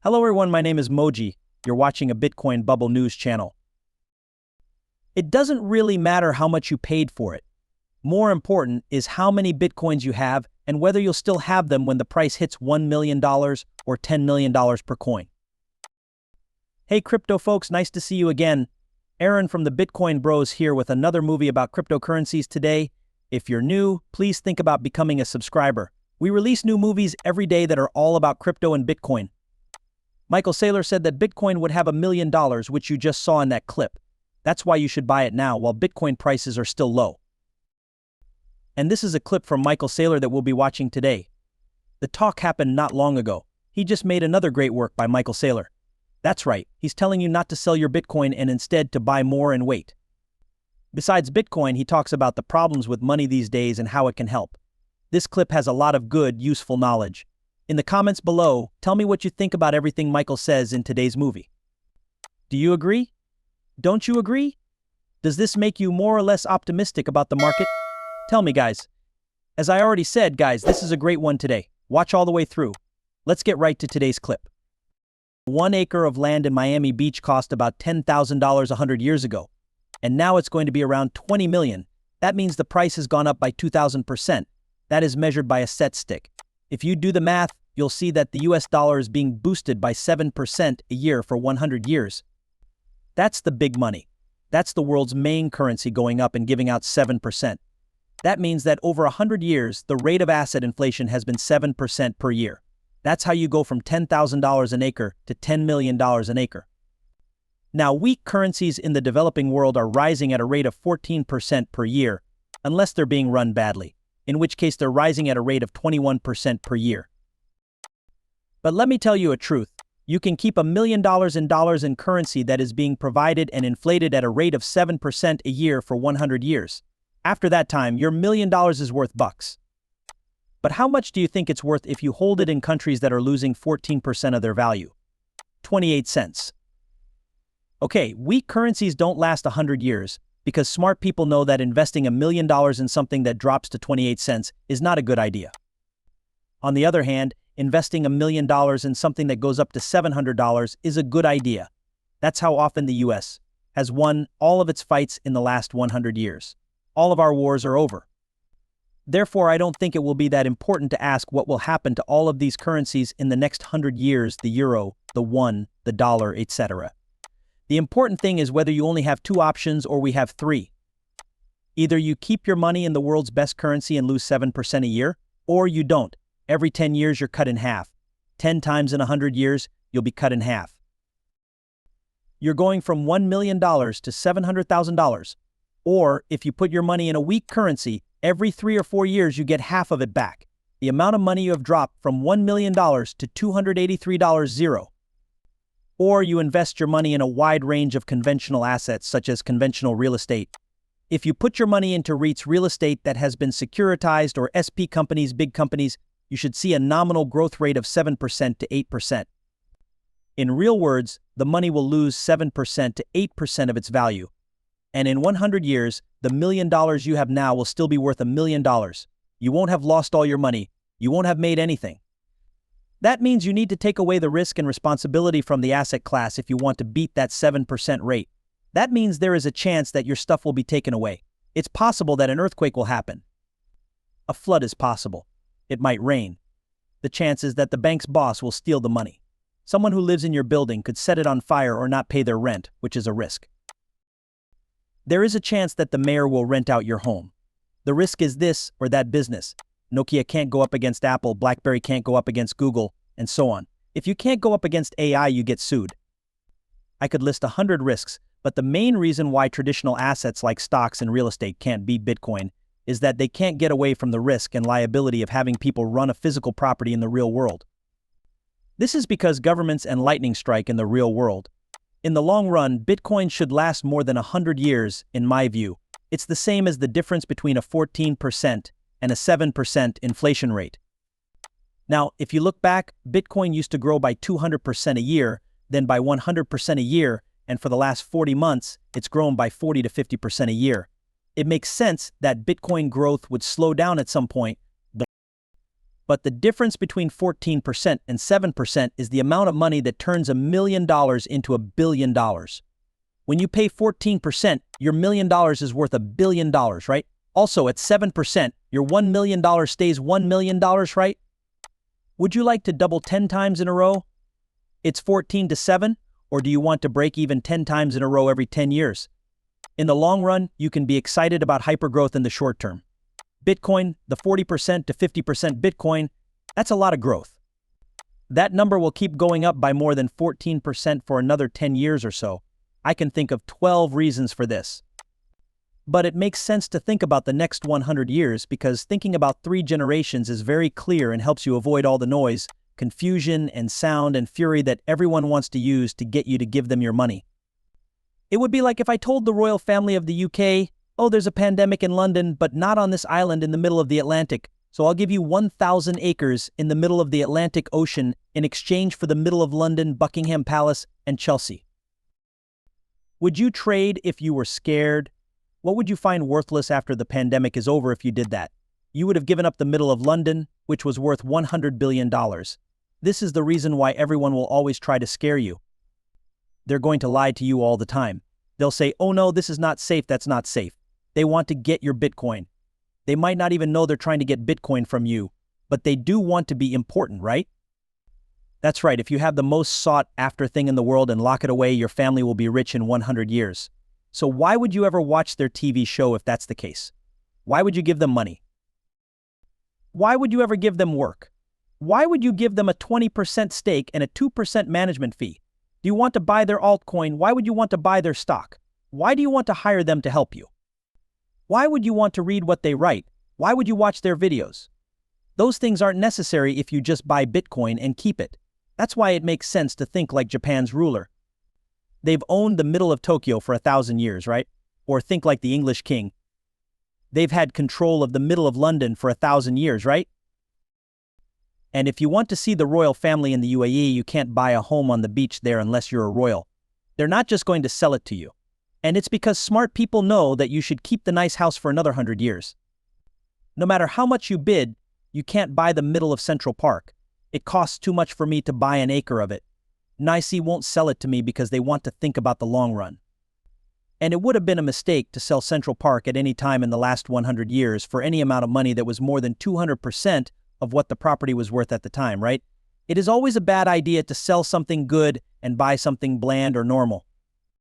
Hello everyone, my name is Moji. You're watching a Bitcoin Bubble News channel. It doesn't really matter how much you paid for it. More important is how many Bitcoins you have and whether you'll still have them when the price hits $1 million or $10 million per coin. Hey crypto folks, nice to see you again. Aaron from the Bitcoin Bros here with another movie about cryptocurrencies today. If you're new, please think about becoming a subscriber. We release new movies every day that are all about crypto and Bitcoin. Michael Saylor said that Bitcoin would have $1 million, which you just saw in that clip. That's why you should buy it now while Bitcoin prices are still low. And this is a clip from Michael Saylor that we'll be watching today. The talk happened not long ago. He just made another great work by Michael Saylor. That's right, he's telling you not to sell your Bitcoin and instead to buy more and wait. Besides Bitcoin, he talks about the problems with money these days and how it can help. This clip has a lot of good, useful knowledge. In the comments below, tell me what you think about everything Michael says in today's movie. Do you agree? Don't you agree? Does this make you more or less optimistic about the market? Tell me, guys. As I already said, guys, this is a great one today. Watch all the way through. Let's get right to today's clip. 1 acre of land in Miami Beach cost about $10,000 100 years ago, and now it's going to be around $20 million. That means the price has gone up by 2,000%. That is measured by a set stick. If you do the math, you'll see that the US dollar is being boosted by 7% a year for 100 years. That's the big money. That's the world's main currency going up and giving out 7%. That means that over 100 years, the rate of asset inflation has been 7% per year. That's how you go from $10,000 an acre to $10 million an acre. Now, weak currencies in the developing world are rising at a rate of 14% per year, unless they're being run badly, in which case they're rising at a rate of 21% per year. But let me tell you a truth. You can keep $1 million in currency that is being provided and inflated at a rate of 7% a year for 100 years. After that time, your $1 million is worth bucks. But how much do you think it's worth if you hold it in countries that are losing 14% of their value? 28 cents. Okay, weak currencies don't last 100 years because smart people know that investing $1 million in something that drops to 28 cents is not a good idea. On the other hand, investing $1 million in something that goes up to $700 is a good idea. That's how often the US has won all of its fights in the last 100 years. All of our wars are over. Therefore, I don't think it will be that important to ask what will happen to all of these currencies in the next 100 years, the euro, the won, the dollar, etc. The important thing is whether you only have two options or we have three. Either you keep your money in the world's best currency and lose 7% a year, or you don't. Every 10 years, you're cut in half. 10 times in 100 years, you'll be cut in half. You're going from $1 million to $700,000. Or, if you put your money in a weak currency, every 3 or 4 years, you get half of it back. The amount of money you have dropped from $1 million to $283 zero. Or you invest your money in a wide range of conventional assets, such as conventional real estate. If you put your money into REITs, real estate that has been securitized, or SP companies, big companies, you should see a nominal growth rate of 7% to 8%. In real words, the money will lose 7% to 8% of its value. And in 100 years, the $1 million you have now will still be worth $1 million. You won't have lost all your money. You won't have made anything. That means you need to take away the risk and responsibility from the asset class if you want to beat that 7% rate. That means there is a chance that your stuff will be taken away. It's possible that an earthquake will happen. A flood is possible. It might rain. The chance is that the bank's boss will steal the money. Someone who lives in your building could set it on fire or not pay their rent, which is a risk. There is a chance that the mayor will rent out your home. The risk is this or that business. Nokia can't go up against Apple, BlackBerry can't go up against Google, and so on. If you can't go up against AI, you get sued. I could list 100 risks, but the main reason why traditional assets like stocks and real estate can't beat Bitcoin is that they can't get away from the risk and liability of having people run a physical property in the real world. This is because governments and lightning strike in the real world. In the long run, Bitcoin should last more than 100 years, in my view. It's the same as the difference between a 14% and a 7% inflation rate. Now, if you look back, Bitcoin used to grow by 200% a year, then by 100% a year, and for the last 40 months, it's grown by 40 to 50% a year. It makes sense that Bitcoin growth would slow down at some point, But the difference between 14% and 7% is the amount of money that turns $1 million into $1 billion. When you pay 14%, your $1 million is worth $1 billion, right? Also, at 7%, your $1 million stays $1 million, right? Would you like to double 10 times in a row? It's 14 to 7, or do you want to break even 10 times in a row every 10 years? In the long run, you can be excited about hypergrowth in the short term. Bitcoin, the 40% to 50% Bitcoin, that's a lot of growth. That number will keep going up by more than 14% for another 10 years or so. I can think of 12 reasons for this. But it makes sense to think about the next 100 years because thinking about 3 generations is very clear and helps you avoid all the noise, confusion, and sound and fury that everyone wants to use to get you to give them your money. It would be like if I told the royal family of the UK, oh, there's a pandemic in London, but not on this island in the middle of the Atlantic, so I'll give you 1,000 acres in the middle of the Atlantic Ocean in exchange for the middle of London, Buckingham Palace, and Chelsea. Would you trade if you were scared? What would you find worthless after the pandemic is over if you did that? You would have given up the middle of London, which was worth $100 billion. This is the reason why everyone will always try to scare you. They're going to lie to you all the time. They'll say, oh no, this is not safe, that's not safe. They want to get your Bitcoin. They might not even know they're trying to get Bitcoin from you, but they do want to be important, right? That's right, if you have the most sought after thing in the world and lock it away, your family will be rich in 100 years. So why would you ever watch their TV show if that's the case? Why would you give them money? Why would you ever give them work? Why would you give them a 20% stake and a 2% management fee? Do you want to buy their altcoin? Why would you want to buy their stock? Why do you want to hire them to help you? Why would you want to read what they write? Why would you watch their videos? Those things aren't necessary if you just buy Bitcoin and keep it. That's why it makes sense to think like Japan's ruler. They've owned the middle of Tokyo for 1,000 years, right? Or think like the English king. They've had control of the middle of London for 1,000 years, right? And if you want to see the royal family in the UAE, you can't buy a home on the beach there unless you're a royal. They're not just going to sell it to you. And it's because smart people know that you should keep the nice house for another 100 years. No matter how much you bid, you can't buy the middle of Central Park. It costs too much for me to buy an acre of it. NYSE won't sell it to me because they want to think about the long run. And it would have been a mistake to sell Central Park at any time in the last 100 years for any amount of money that was more than 200% of what the property was worth at the time, right? It is always a bad idea to sell something good and buy something bland or normal.